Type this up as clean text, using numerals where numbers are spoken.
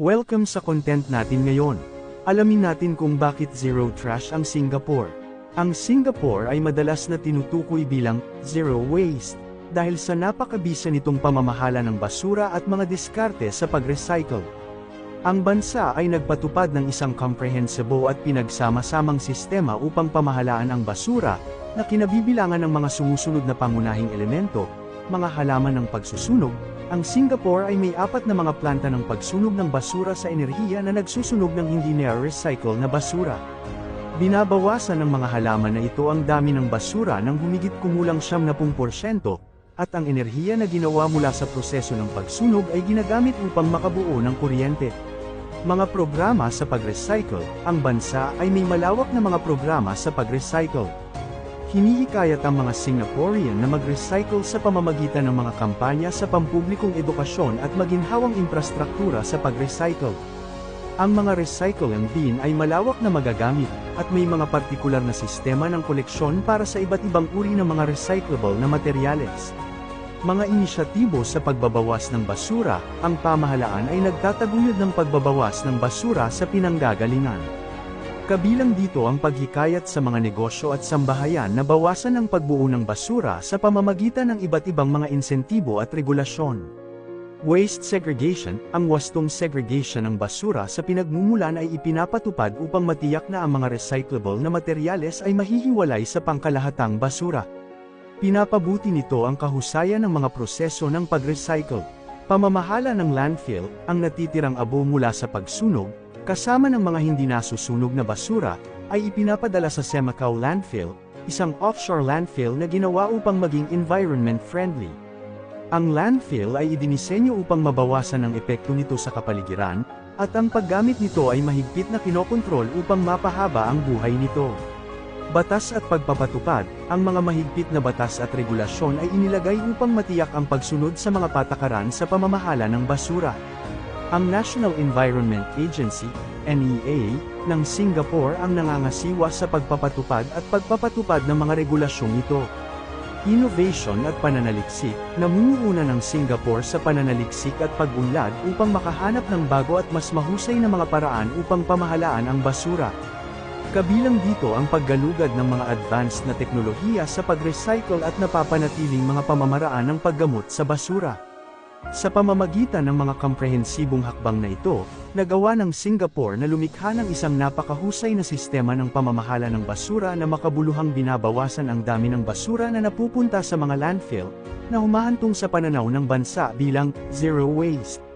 Welcome sa content natin ngayon. Alamin natin kung bakit zero trash ang Singapore. Ang Singapore ay madalas na tinutukoy bilang zero waste dahil sa napakabisa nitong pamamahala ng basura at mga diskarte sa pag-recycle. Ang bansa ay nagpatupad ng isang comprehensive at pinagsama-samang sistema upang pamahalaan ang basura na kinabibilangan ng mga sumusunod na pangunahing elemento, mga halaman ng pagsusunog. Ang Singapore ay may 4 na mga planta ng pagsunog ng basura sa enerhiya na nagsusunog ng hindi na-recycle na basura. Binabawasan ng mga halaman na ito ang dami ng basura ng humigit kumulang 70%, at ang enerhiya na ginawa mula sa proseso ng pagsunog ay ginagamit upang makabuo ng kuryente. Mga programa sa pag-recycle. Ang bansa ay may malawak na mga programa sa pag-recycle. Hinihikayat ang mga Singaporean na mag-recycle sa pamamagitan ng mga kampanya sa pampublikong edukasyon at maginhawang infrastruktura sa pag-recycle. Ang mga recycling bin ay malawak na magagamit, at may mga partikular na sistema ng koleksyon para sa iba't ibang uri ng mga recyclable na materyales. Mga inisyatibo sa pagbabawas ng basura. Ang pamahalaan ay nagtataguyod ng pagbabawas ng basura sa pinanggagalingan. Kabilang dito ang paghikayat sa mga negosyo at sambahayan na bawasan ang pagbuo ng basura sa pamamagitan ng iba't ibang mga insentibo at regulasyon. Waste segregation. Ang wastong segregation ng basura sa pinagmumulan ay ipinapatupad upang matiyak na ang mga recyclable na materyales ay mahihiwalay sa pangkalahatang basura. Pinapabuti nito ang kahusayan ng mga proseso ng pag-recycle. Pamamahala ng landfill. Ang natitirang abo mula sa pagsunog, kasama ng mga hindi nasusunog na basura, ay ipinapadala sa Semakau Landfill, isang offshore landfill na ginawa upang maging environment-friendly. Ang landfill ay idinisenyo upang mabawasan ang epekto nito sa kapaligiran, at ang paggamit nito ay mahigpit na kinokontrol upang mapahaba ang buhay nito. Batas at pagpapatupad. Ang mga mahigpit na batas at regulasyon ay inilagay upang matiyak ang pagsunod sa mga patakaran sa pamamahala ng basura. Ang National Environment Agency, NEA, ng Singapore ang nangangasiwa sa pagpapatupad at pagpapatupad ng mga regulasyong ito. Innovation at pananaliksik. Namumuuna ng Singapore sa pananaliksik at pag-unlad upang makahanap ng bago at mas mahusay na mga paraan upang pamahalaan ang basura. Kabilang dito ang paggalugad ng mga advanced na teknolohiya sa pag-recycle at napapanatiling mga pamamaraan ng paggamot sa basura. Sa pamamagitan ng mga komprehensibong hakbang na ito, nagawa ng Singapore na lumikha ng isang napakahusay na sistema ng pamamahala ng basura na makabuluhang binabawasan ang dami ng basura na napupunta sa mga landfill, na humahantong sa pananaw ng bansa bilang zero waste.